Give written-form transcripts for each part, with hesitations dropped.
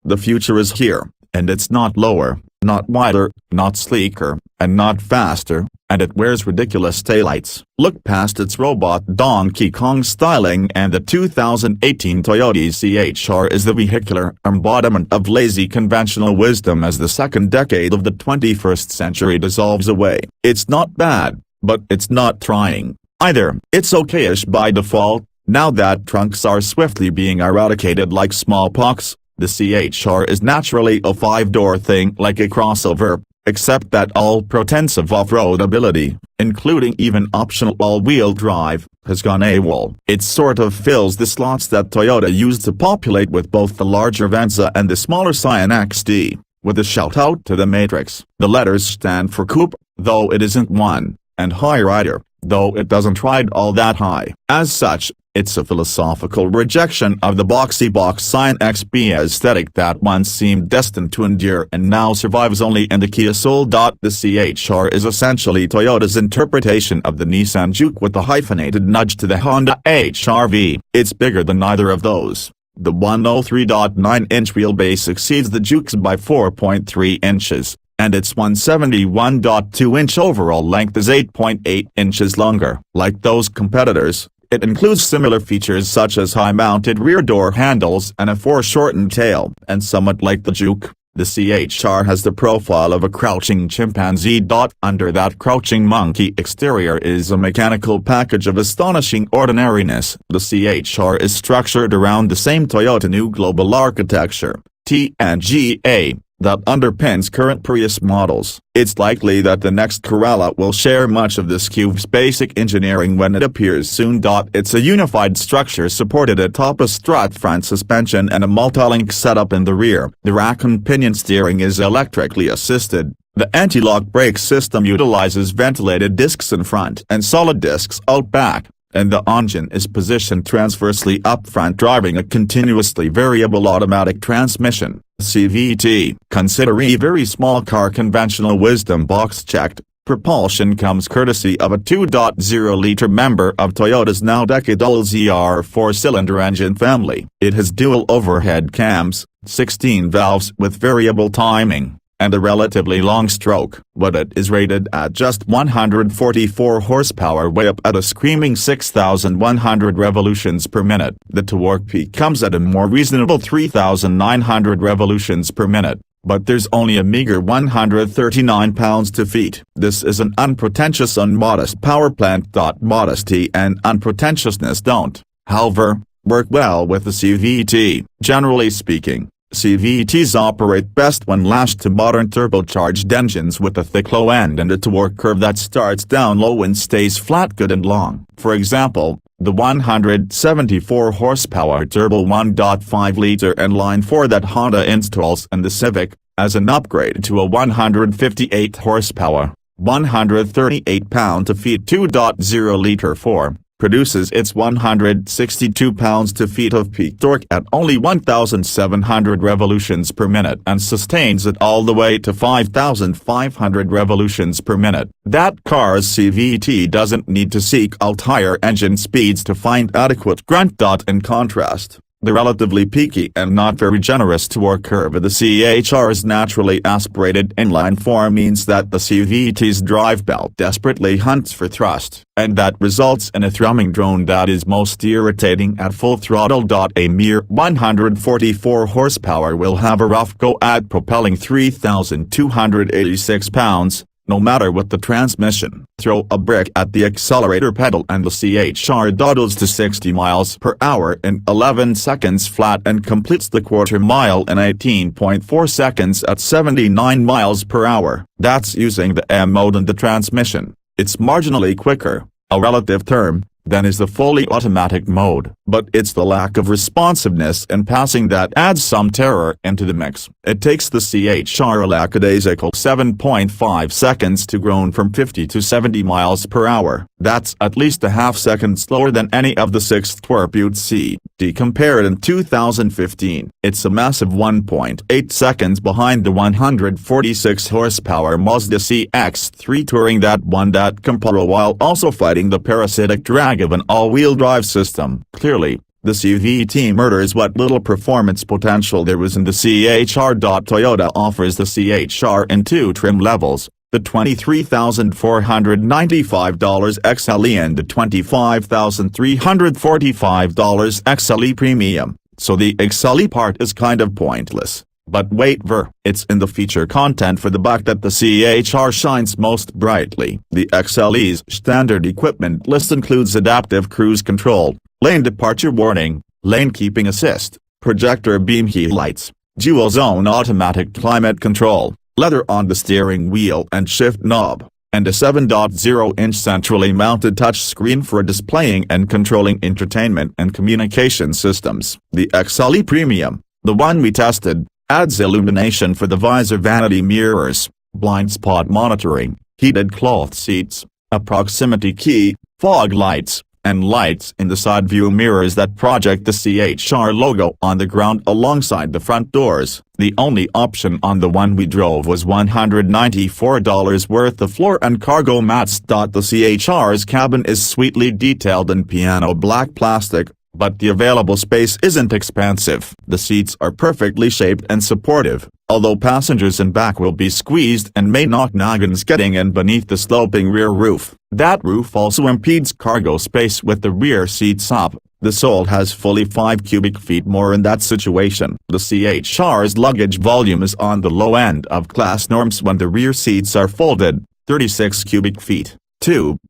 The future is here, and it's not lower, not wider, not sleeker, and not faster, and it wears ridiculous taillights. Look past its robot Donkey Kong styling, and the 2018 Toyota CHR is the vehicular embodiment of lazy conventional wisdom as the second decade of the 21st century dissolves away. It's not bad, but it's not trying either. It's okayish by default. Now that trunks are swiftly being eradicated like smallpox, the CHR is naturally a five-door thing like a crossover, except that all pretense of off-road ability, including even optional all-wheel drive, has gone AWOL. It sort of fills the slots that Toyota used to populate with both the larger Venza and the smaller Scion XD, with a shout-out to the Matrix. The letters stand for coupe, though it isn't one, and high rider, though it doesn't ride all that high. As such, it's a philosophical rejection of the boxy box Scion XB aesthetic that once seemed destined to endure and now survives only in the Kia Soul. The CHR is essentially Toyota's interpretation of the Nissan Juke with a hyphenated nudge to the Honda HR-V. It's bigger than either of those. The 103.9-inch wheelbase exceeds the Juke's by 4.3 inches, and its 171.2-inch overall length is 8.8 inches longer. Like those competitors, it includes similar features such as high-mounted rear door handles and a foreshortened tail, and somewhat like the Juke, the CHR has the profile of a crouching chimpanzee. Under that crouching monkey exterior is a mechanical package of astonishing ordinariness. The CHR is structured around the same Toyota New Global Architecture, TNGA, that underpins current Prius models. It's likely that the next Corolla will share much of this cube's basic engineering when it appears soon. It's a unified structure supported atop a strut front suspension and a multi-link setup in the rear. The rack and pinion steering is electrically assisted. The anti-lock brake system utilizes ventilated discs in front and solid discs out back, and the engine is positioned transversely up front, driving a continuously variable automatic transmission, CVT. Consider a very small car conventional wisdom box checked. Propulsion comes courtesy of a 2.0-liter member of Toyota's now decade-old ZR four-cylinder engine family. It has dual overhead cams, 16 valves with variable timing, and a relatively long stroke, but it is rated at just 144 horsepower, way up at a screaming 6,100 revolutions per minute. The torque peak comes at a more reasonable 3,900 revolutions per minute, but there's only a meager 139 pounds-to-feet. This is an unpretentious, unmodest power plant. Modesty and unpretentiousness don't, however, work well with the CVT. Generally speaking, CVTs operate best when lashed to modern turbocharged engines with a thick low end and a torque curve that starts down low and stays flat good and long. For example, the 174 horsepower turbo 1.5-liter inline-4 that Honda installs in the Civic, as an upgrade to a 158 horsepower, 138 pound-to-feet 2.0-liter 4, produces its 162 pounds-to-feet of peak torque at only 1,700 revolutions per minute and sustains it all the way to 5,500 revolutions per minute. That car's CVT doesn't need to seek out higher engine speeds to find adequate grunt. In contrast, the relatively peaky and not very generous torque curve of the CHR's naturally aspirated inline-4 means that the CVT's drive belt desperately hunts for thrust, and that results in a thrumming drone that is most irritating at full throttle. A mere 144 horsepower will have a rough go at propelling 3,286 pounds, no matter what the transmission. Throw a brick at the accelerator pedal and the CHR dawdles to 60 miles per hour in 11 seconds flat and completes the quarter mile in 18.4 seconds at 79 miles per hour. That's using the M mode in the transmission. It's marginally quicker, a relative term, than is the fully automatic mode, but it's the lack of responsiveness in passing that adds some terror into the mix. It takes the CHR a lackadaisical 7.5 seconds to groan from 50 to 70 miles per hour. That's at least a half second slower than any of the 6th Twerpute CD compared in 2015. It's a massive 1.8 seconds behind the 146 horsepower Mazda CX-3 Touring that won that competition while also fighting the parasitic drag of an all-wheel drive system. Clearly, The CVT murders what little performance potential there was in the CHR. Toyota offers the CHR in two trim levels, the $23,495 XLE and the $25,345 XLE Premium, so the XLE part is kind of pointless. But wait, it's in the feature content for the buck that the CHR shines most brightly. The XLE's standard equipment list includes adaptive cruise control, lane departure warning, lane keeping assist, projector beam headlights, dual zone automatic climate control, leather on the steering wheel and shift knob, and a 7.0-inch centrally mounted touchscreen for displaying and controlling entertainment and communication systems. The XLE Premium, the one we tested, adds illumination for the visor vanity mirrors, blind spot monitoring, heated cloth seats, a proximity key, fog lights, and lights in the side view mirrors that project the CHR logo on the ground alongside the front doors. The only option on the one we drove was $194 worth of floor and cargo mats. The CHR's cabin is sweetly detailed in piano black plastic, but the available space isn't expansive. The seats are perfectly shaped and supportive, although passengers in back will be squeezed and may knock noggins getting in beneath the sloping rear roof. That roof also impedes cargo space with the rear seats up. The Soul has fully 5 cubic feet more in that situation. The CHR's luggage volume is on the low end of class norms when the rear seats are folded, 36 cubic feet.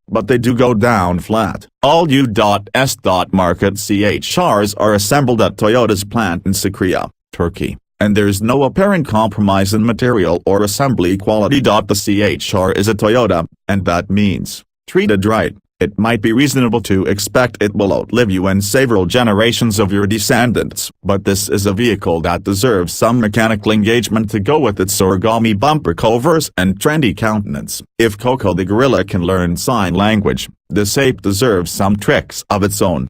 But they do go down flat. All U.S. market CHRs are assembled at Toyota's plant in Sakarya, Turkey, and there's no apparent compromise in material or assembly quality. The CHR is a Toyota, and that means, treated right, it might be reasonable to expect it will outlive you and several generations of your descendants. But this is a vehicle that deserves some mechanical engagement to go with its origami bumper covers and trendy countenance. If Coco the gorilla can learn sign language, this ape deserves some tricks of its own.